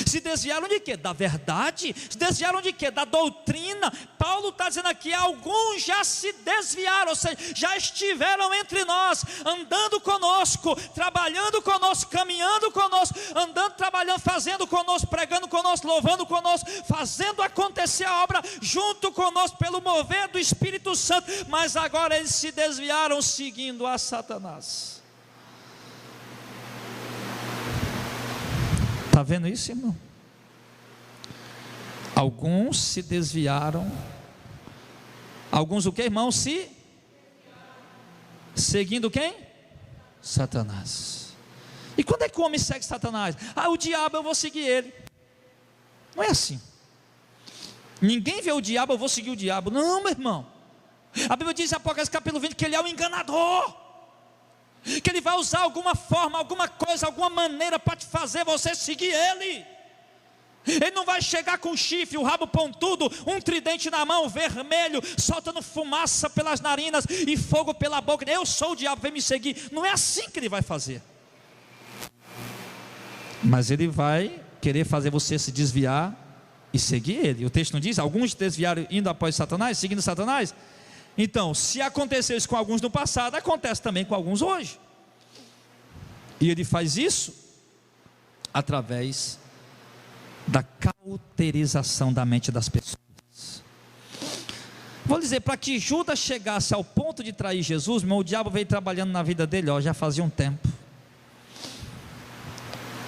Se desviaram de quê? Da verdade. Se desviaram de quê? Da doutrina. Paulo está dizendo aqui: alguns já se desviaram, ou seja, já estiveram entre nós, andando conosco, trabalhando conosco, caminhando conosco, andando, trabalhando, fazendo conosco, pregando conosco, louvando conosco, fazendo acontecer a obra junto conosco, pelo mover do Espírito Santo. Mas agora eles se desviaram seguindo a Satanás. Está vendo isso, irmão? Alguns se desviaram. Alguns o que, irmão? Seguindo quem? Satanás. E quando é que o homem segue Satanás? O diabo, eu vou seguir ele. Não é assim. Ninguém vê o diabo, eu vou seguir o diabo. Não, meu irmão. A Bíblia diz em Apocalipse capítulo 20 que ele é um enganador, que ele vai usar alguma forma, alguma coisa, alguma maneira para te fazer você seguir ele. Ele não vai chegar com chifre, o rabo pontudo, um tridente na mão, vermelho, soltando fumaça pelas narinas e fogo pela boca. Eu sou o diabo, vem me seguir. Não é assim que ele vai fazer. Mas ele vai querer fazer você se desviar e seguir ele. O texto não diz? Alguns desviaram indo após Satanás, seguindo Satanás. Então, se aconteceu isso com alguns no passado, acontece também com alguns hoje. E ele faz isso através da cauterização da mente das pessoas. Vou dizer, para que Judas chegasse ao ponto de trair Jesus, o diabo veio trabalhando na vida dele, já fazia um tempo.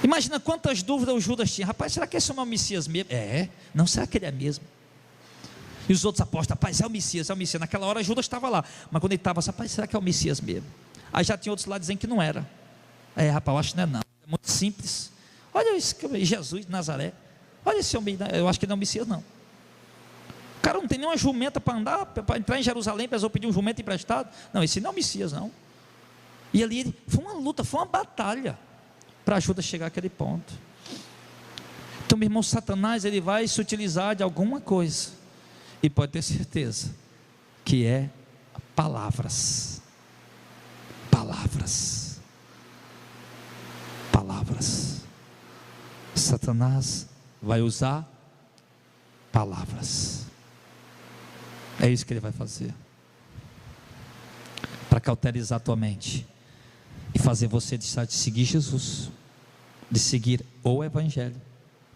Imagina quantas dúvidas o Judas tinha. Rapaz, será que esse é o Messias mesmo? Não, será que ele é mesmo? E os outros apostam: rapaz, é o Messias, é o Messias. Naquela hora Judas estava lá, mas quando ele estava, rapaz, será que é o Messias mesmo? Aí já tinha outros lá dizendo que não era. Rapaz, eu acho que não é não, é muito simples. Olha isso, Jesus de Nazaré. Olha esse homem, eu acho que não é o Messias não. O cara não tem nenhuma jumenta para andar, para entrar em Jerusalém, precisou pedir um jumento emprestado. Não, esse não é o Messias não. E ali foi uma luta, foi uma batalha para Judas chegar àquele ponto. Então, meu irmão, Satanás, ele vai se utilizar de alguma coisa, e pode ter certeza que é palavras. Satanás vai usar palavras. É isso que ele vai fazer, para cauterizar a tua mente e fazer você deixar de seguir Jesus, de seguir o Evangelho,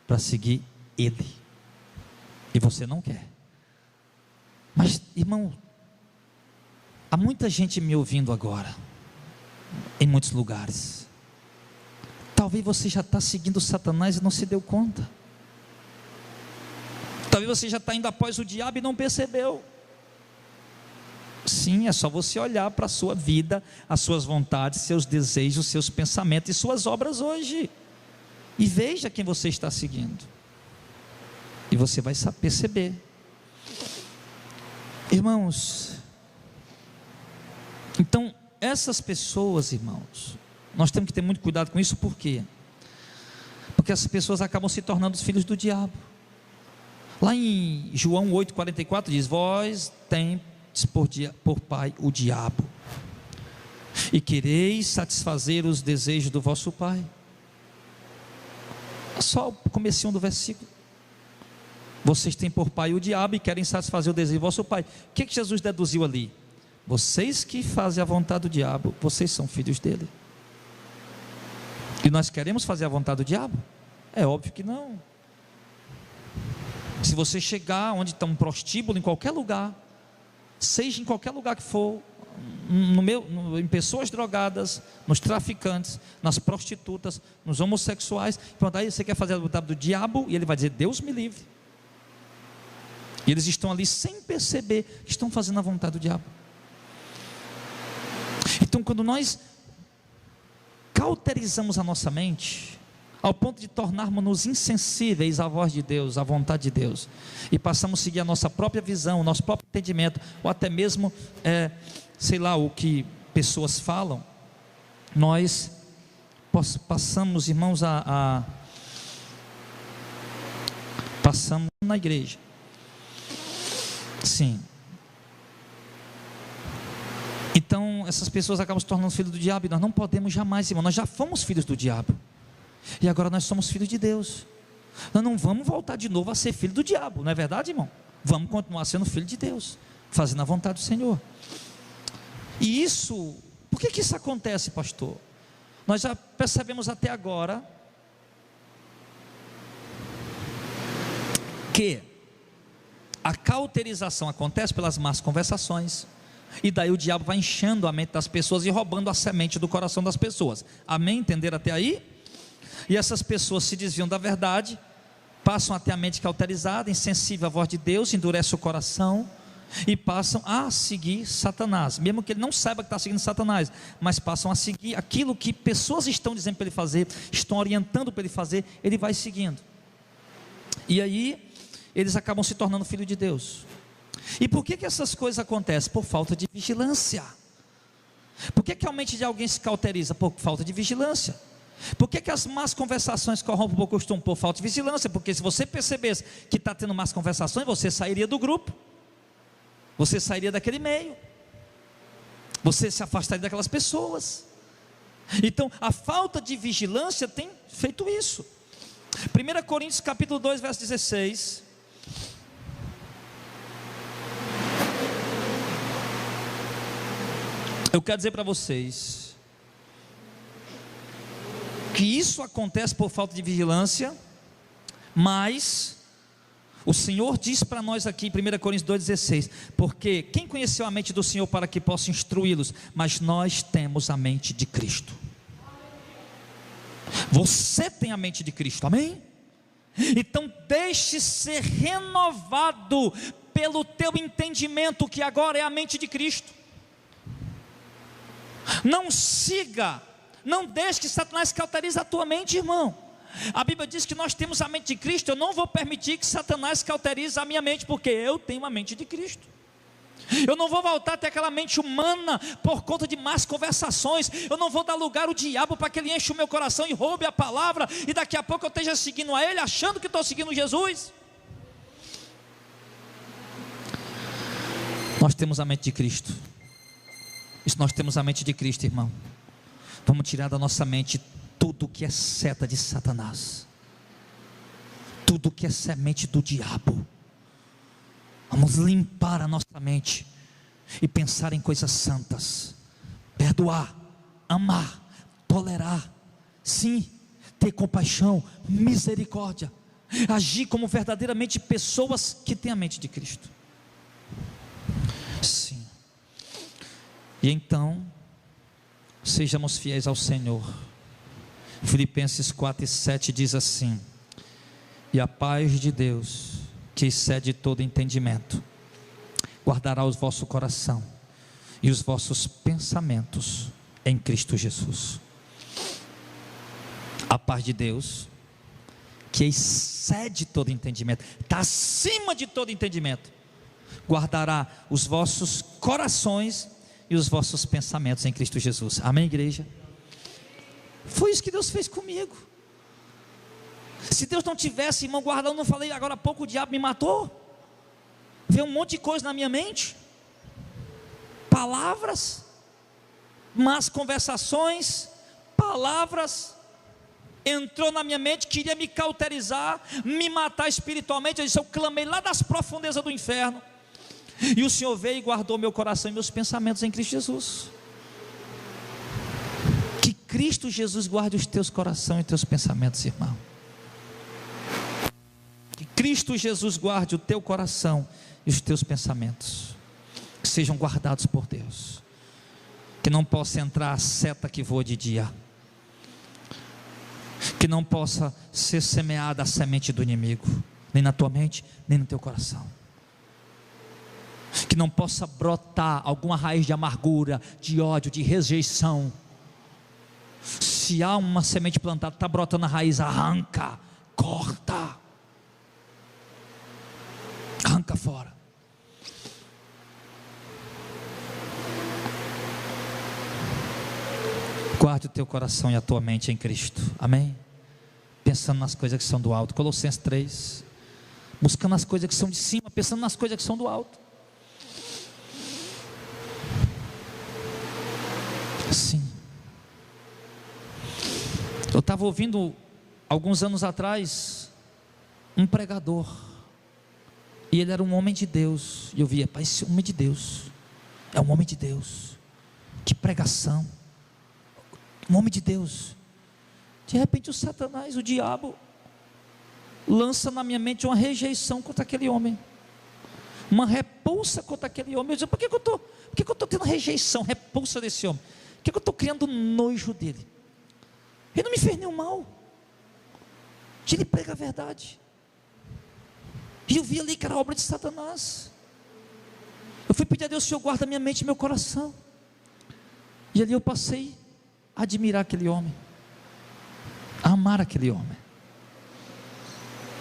para seguir Ele. E você não quer. Mas, irmão, há muita gente me ouvindo agora, em muitos lugares. Talvez você já está seguindo Satanás e não se deu conta. Talvez você já está indo após o diabo e não percebeu. Sim, é só você olhar para a sua vida, as suas vontades, seus desejos, seus pensamentos e suas obras hoje, e veja quem você está seguindo, e você vai perceber. Irmãos, então essas pessoas, irmãos, nós temos que ter muito cuidado com isso. Por quê? Porque essas pessoas acabam se tornando os filhos do diabo. Lá em João 8,44 diz: vós tendes por pai o diabo, e quereis satisfazer os desejos do vosso pai. Só o comecinho do versículo. Vocês têm por pai o diabo e querem satisfazer o desejo do vosso pai. O que Jesus deduziu ali? Vocês que fazem a vontade do diabo, vocês são filhos dele. E nós queremos fazer a vontade do diabo? É óbvio que não. Se você chegar onde está um prostíbulo, em qualquer lugar, seja em qualquer lugar que for, em pessoas drogadas, nos traficantes, nas prostitutas, nos homossexuais, pronto, aí você quer fazer a vontade do diabo, e ele vai dizer: Deus me livre. E eles estão ali sem perceber que estão fazendo a vontade do diabo. Então, quando nós cauterizamos a nossa mente, ao ponto de tornarmos-nos insensíveis à voz de Deus, à vontade de Deus, e passamos a seguir a nossa própria visão, o nosso próprio entendimento, ou até mesmo, sei lá, o que pessoas falam, nós passamos, irmãos, passamos na igreja. Sim. Então essas pessoas acabam se tornando filhos do diabo, e nós não podemos jamais, irmão, nós já fomos filhos do diabo, e agora nós somos filhos de Deus. Nós não vamos voltar de novo a ser filho do diabo, não é verdade, irmão? Vamos continuar sendo filho de Deus, fazendo a vontade do Senhor. E isso, por que isso acontece, pastor? Nós já percebemos até agora que a cauterização acontece pelas más conversações, e daí o diabo vai enchendo a mente das pessoas e roubando a semente do coração das pessoas. Amém? Entenderam até aí? E essas pessoas se desviam da verdade, passam a ter a mente cauterizada, insensível à voz de Deus, endurece o coração e passam a seguir Satanás, mesmo que ele não saiba que está seguindo Satanás, mas passam a seguir aquilo que pessoas estão dizendo para ele fazer, estão orientando para ele fazer, ele vai seguindo, e aí eles acabam se tornando filho de Deus. E por que essas coisas acontecem? Por falta de vigilância. Por que a mente de alguém se cauteriza? Por falta de vigilância. Por que as más conversações corrompem o bom costume? Por falta de vigilância. Porque se você percebesse que está tendo más conversações, você sairia do grupo, você sairia daquele meio, você se afastaria daquelas pessoas. Então a falta de vigilância tem feito isso. 1 Coríntios capítulo 2, verso 16. Eu quero dizer para vocês que isso acontece por falta de vigilância, mas o Senhor diz para nós aqui em 1 Coríntios 2,16: porque quem conheceu a mente do Senhor para que possa instruí-los? Mas nós temos a mente de Cristo. Você tem a mente de Cristo, amém? Então deixe ser renovado pelo teu entendimento, que agora é a mente de Cristo. Não siga, não deixe que Satanás cauterize a tua mente, irmão. A Bíblia diz que nós temos a mente de Cristo. Eu não vou permitir que Satanás cauterize a minha mente, porque eu tenho a mente de Cristo. Eu não vou voltar a ter aquela mente humana por conta de más conversações. Eu não vou dar lugar ao diabo para que ele enche o meu coração e roube a palavra, e daqui a pouco eu esteja seguindo a ele, achando que estou seguindo Jesus. Nós temos a mente de Cristo. Isso, nós temos a mente de Cristo, irmão. Vamos tirar da nossa mente tudo que é seta de Satanás, tudo que é semente do diabo. Vamos limpar a nossa mente e pensar em coisas santas, perdoar, amar, tolerar, sim, ter compaixão, misericórdia, agir como verdadeiramente pessoas que têm a mente de Cristo. Sim. E então, sejamos fiéis ao Senhor. Filipenses 4:7 diz assim: e a paz de Deus, que excede todo entendimento, guardará o vosso coração e os vossos pensamentos em Cristo Jesus. A paz de Deus, que excede todo entendimento, está acima de todo entendimento, guardará os vossos corações e os vossos pensamentos em Cristo Jesus. Amém, igreja? Foi isso que Deus fez comigo. Se Deus não tivesse, irmão, guardando, não falei agora há pouco, o diabo me matou. Veio um monte de coisa na minha mente, palavras, más conversações, palavras, entrou na minha mente, queria me cauterizar, me matar espiritualmente. Eu disse, eu clamei lá das profundezas do inferno, e o Senhor veio e guardou meu coração e meus pensamentos em Cristo Jesus. Que Cristo Jesus guarde os teus corações e teus pensamentos, irmão. Que Cristo Jesus guarde o teu coração e os teus pensamentos, que sejam guardados por Deus, que não possa entrar a seta que voa de dia, que não possa ser semeada a semente do inimigo, nem na tua mente, nem no teu coração, que não possa brotar alguma raiz de amargura, de ódio, de rejeição. Se há uma semente plantada, está brotando a raiz, arranca, corta, arranca fora. Guarde o teu coração e a tua mente em Cristo, amém? Pensando nas coisas que são do alto. Colossenses 3, buscando as coisas que são de cima, pensando nas coisas que são do alto. Sim. Eu estava ouvindo alguns anos atrás um pregador, e ele era um homem de Deus, e eu via, pai, esse homem de Deus é um homem de Deus, que pregação, um homem de Deus. De repente o Satanás, o diabo, lança na minha mente uma rejeição contra aquele homem, uma repulsa contra aquele homem. Eu digo, por que eu estou tendo rejeição, repulsa desse homem? Por que eu estou criando nojo dele? Ele não me fez nenhum mal, ele prega a verdade, e eu vi ali que era obra de Satanás. Eu fui pedir a Deus, Senhor, guarda minha mente e meu coração, e ali eu passei a admirar aquele homem, a amar aquele homem,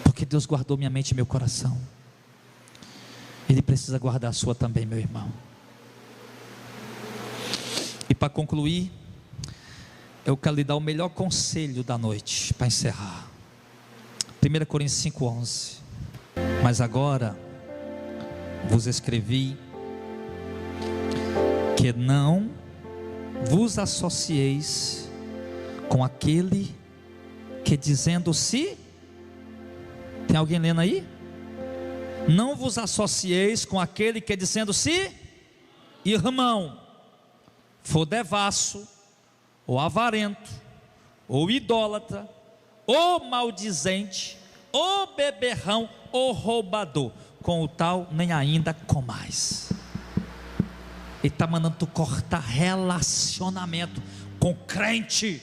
porque Deus guardou minha mente e meu coração. Ele precisa guardar a sua também, meu irmão. E para concluir, eu quero lhe dar o melhor conselho da noite, para encerrar. 1 Coríntios 5,11. Mas agora vos escrevi que não vos associeis com aquele que, dizendo-se, tem alguém lendo aí? Não vos associeis com aquele que, dizendo-se irmão, for devasso, ou avarento, ou idólatra, ou maldizente, ou beberrão, ou roubador, com o tal nem ainda comais. Ele está mandando tu cortar relacionamento com crente,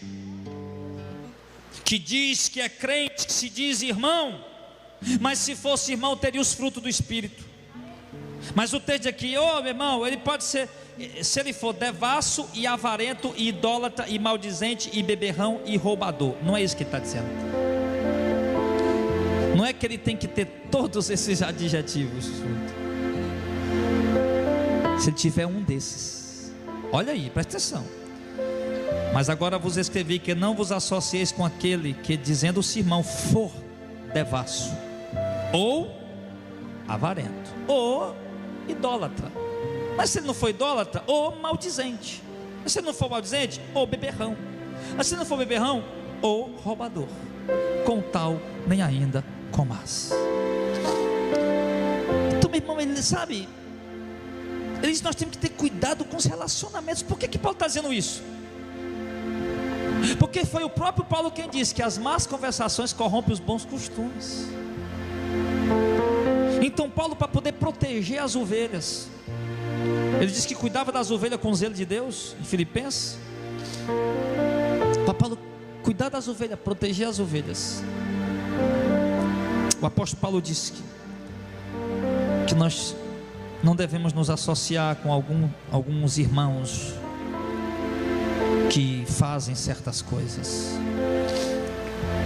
que diz que é crente, que se diz irmão, mas se fosse irmão teria os frutos do Espírito. Mas o texto aqui, meu irmão, ele pode ser, se ele for devasso e avarento e idólatra e maldizente e beberrão e roubador. Não é isso que ele está dizendo. Não é que ele tem que ter todos esses adjetivos. Se ele tiver um desses, olha aí, presta atenção. Mas agora vos escrevi que não vos associeis com aquele que, dizendo-se irmão, for devasso, ou avarento, ou idólatra. Mas se ele não for idólatra, ou maldizente. Mas se ele não for maldizente, ou beberrão. Mas se ele não for beberrão, ou roubador, com tal nem ainda comás. Então, meu irmão, ele sabe, ele diz, nós temos que ter cuidado com os relacionamentos. Por que Paulo está dizendo isso? Porque foi o próprio Paulo quem disse que as más conversações corrompem os bons costumes. Então Paulo, para poder proteger as ovelhas, ele disse que cuidava das ovelhas com zelo de Deus, em Filipenses. Para Paulo cuidar das ovelhas, proteger as ovelhas, o apóstolo Paulo disse que nós não devemos nos associar com alguns irmãos que fazem certas coisas,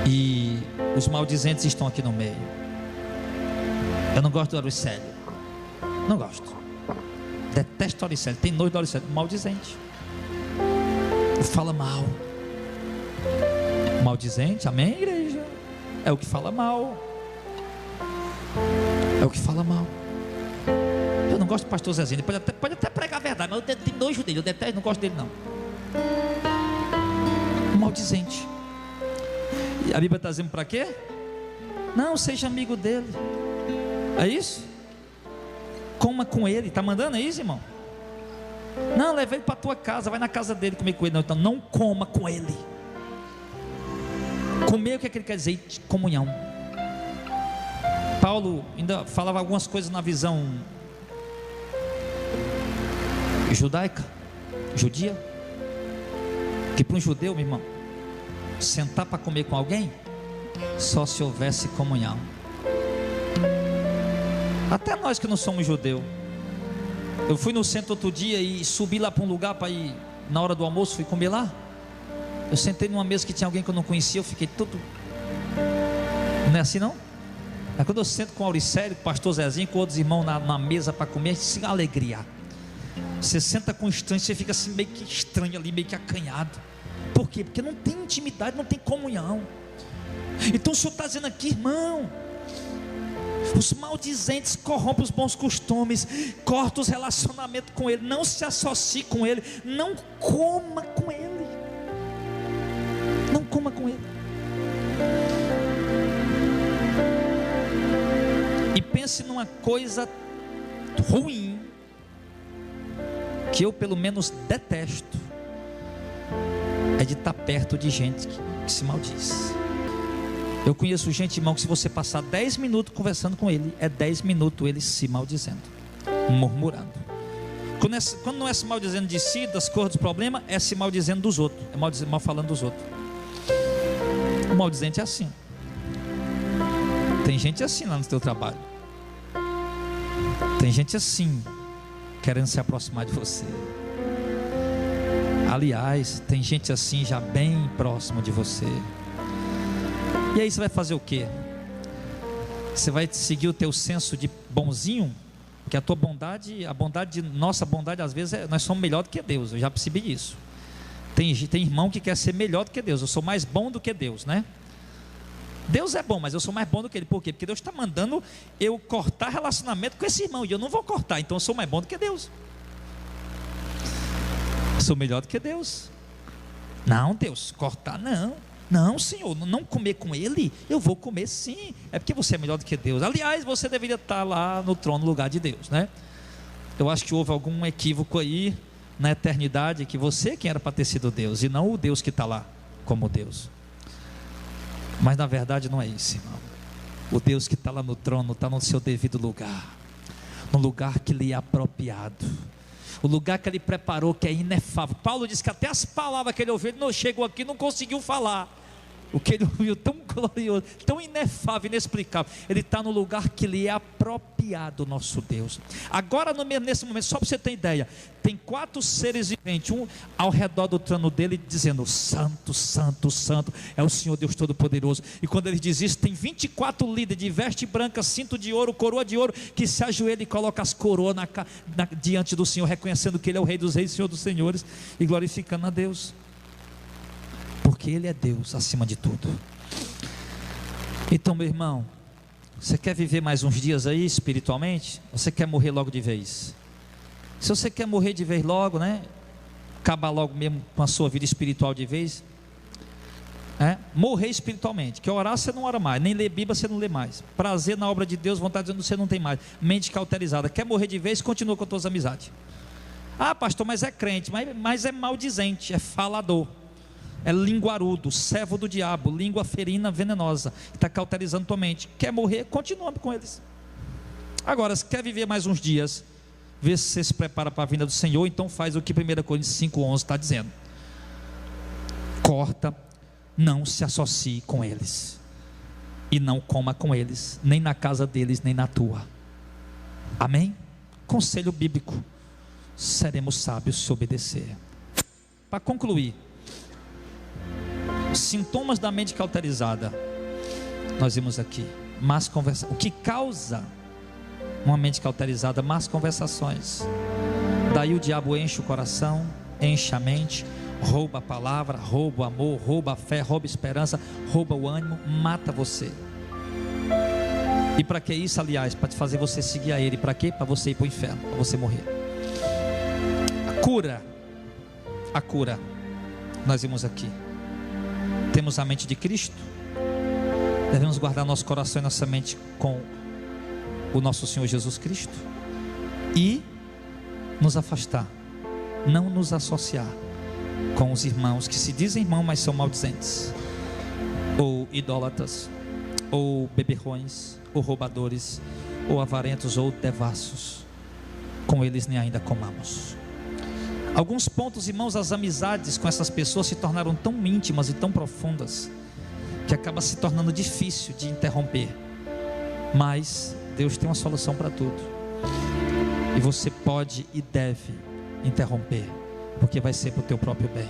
e os maldizentes estão aqui no meio. Eu não gosto do Auricélio, não gosto, detesto o Auricélio, tem nojo do Auricélio, maldizente, fala mal, maldizente, amém, igreja? É o que fala mal, é o que fala mal. Eu não gosto do pastor Zezinho, ele pode até pregar a verdade, mas eu tenho nojo dele, eu detesto, não gosto dele não. Maldizente. E a Bíblia está dizendo para quê? Não, seja amigo dele. É isso? Coma com ele. Está mandando, é isso, irmão? Não, leva ele para a tua casa, vai na casa dele comer com ele. Não, então não coma com ele. Comer, o que é que ele quer dizer? Comunhão. Paulo ainda falava algumas coisas na visão judaica, judia, que para um judeu, meu irmão, sentar para comer com alguém só se houvesse comunhão. Até nós que não somos judeu, eu fui no centro outro dia e subi lá para um lugar para ir, na hora do almoço, fui comer lá. Eu sentei numa mesa que tinha alguém que eu não conhecia, eu fiquei todo, não é assim não? Mas quando eu sento com o Auricélio, com o pastor Zezinho, com outros irmãos na mesa para comer, isso é alegria. Você senta com estranho, você fica assim meio que estranho ali, meio que acanhado. Por quê? Porque não tem intimidade, não tem comunhão. Então o Senhor está dizendo aqui, irmão, os maldizentes corrompem os bons costumes, cortam os relacionamentos com ele, não se associe com ele, não coma com ele, não coma com ele. E pense numa coisa ruim, que eu pelo menos detesto, é de estar perto de gente que se maldiz. Eu conheço gente, irmão, que se você passar 10 minutos conversando com ele, é 10 minutos ele se maldizendo, murmurando. Quando não é se maldizendo de si, das coisas, dos problemas, é se maldizendo dos outros, é mal falando dos outros. O maldizente é assim. Tem gente assim lá no teu trabalho, tem gente assim querendo se aproximar de você. Aliás, tem gente assim já bem próximo de você. E aí você vai fazer o quê? Você vai seguir o teu senso de bonzinho? Porque a tua bondade, nossa bondade às vezes nós somos melhor do que Deus. Eu já percebi isso. Tem irmão que quer ser melhor do que Deus. Eu sou mais bom do que Deus, né? Deus é bom, mas eu sou mais bom do que Ele. Por quê? Porque Deus está mandando eu cortar relacionamento com esse irmão, e eu não vou cortar, então eu sou mais bom do que Deus. Sou melhor do que Deus. Não, Deus, cortar não. Não, Senhor, não comer com ele, eu vou comer sim. É porque você é melhor do que Deus. Aliás, você deveria estar lá no trono, no lugar de Deus, né? Eu acho que houve algum equívoco aí na eternidade, que você quem era para ter sido Deus, e não o Deus que está lá como Deus. Mas na verdade não é isso, irmão. O Deus que está lá no trono está no seu devido lugar, no lugar que lhe é apropriado, o lugar que Ele preparou, que é inefável. Paulo diz que até as palavras que ele ouviu, ele não chegou aqui, não conseguiu falar. O que ele ouviu tão glorioso, tão inefável, inexplicável. Ele está no lugar que lhe é apropriado, nosso Deus. Agora nesse momento, só para você ter ideia, tem 4 seres viventes, um ao redor do trono dele, dizendo: Santo, Santo, Santo é o Senhor Deus Todo-Poderoso. E quando ele diz isso, tem 24 líderes de veste branca, cinto de ouro, coroa de ouro, que se ajoelham e colocam as coroas diante do Senhor, reconhecendo que Ele é o Rei dos Reis, Senhor dos Senhores, e glorificando a Deus, porque Ele é Deus acima de tudo. Então, meu irmão, você quer viver mais uns dias aí espiritualmente? Ou você quer morrer logo de vez? Se você quer morrer de vez logo, né? Acabar logo mesmo com a sua vida espiritual de vez, morrer espiritualmente, que orar você não ora mais, nem ler Bíblia você não lê mais, prazer na obra de Deus, vontade de Deus você não tem mais, mente cauterizada. Quer morrer de vez? Continua com as tuas amizades. Ah, pastor, mas é crente, mas é maldizente, é falador, é linguarudo, servo do diabo, língua ferina venenosa, está cauterizando tua mente. Quer morrer? Continua com eles. Agora, se quer viver mais uns dias, vê se você se prepara para a vinda do Senhor, então faz o que 1 Coríntios 5,11 está dizendo: corta, não se associe com eles, e não coma com eles, nem na casa deles, nem na tua. Amém? conselho bíblico, seremos sábios se obedecer. Para concluir, sintomas da mente cauterizada, nós vimos aqui, más conversações. O que causa uma mente cauterizada? Más conversações. Daí o diabo enche o coração, enche a mente, rouba a palavra, rouba o amor, rouba a fé, rouba a esperança, rouba o ânimo, mata você. E para que isso, aliás? Para te fazer você seguir a ele. Para quê? Para você ir para o inferno, para você morrer. A cura, nós vimos aqui. Temos a mente de Cristo, devemos guardar nosso coração e nossa mente com o nosso Senhor Jesus Cristo, e nos afastar, não nos associar com os irmãos que se dizem irmão, mas são maldizentes, ou idólatras, ou beberrões, ou roubadores, ou avarentos, ou devassos. Com eles nem ainda comamos. Alguns pontos, irmãos, as amizades com essas pessoas se tornaram tão íntimas e tão profundas que acaba se tornando difícil de interromper. Mas Deus tem uma solução para tudo, e você pode e deve interromper, porque vai ser para o teu próprio bem.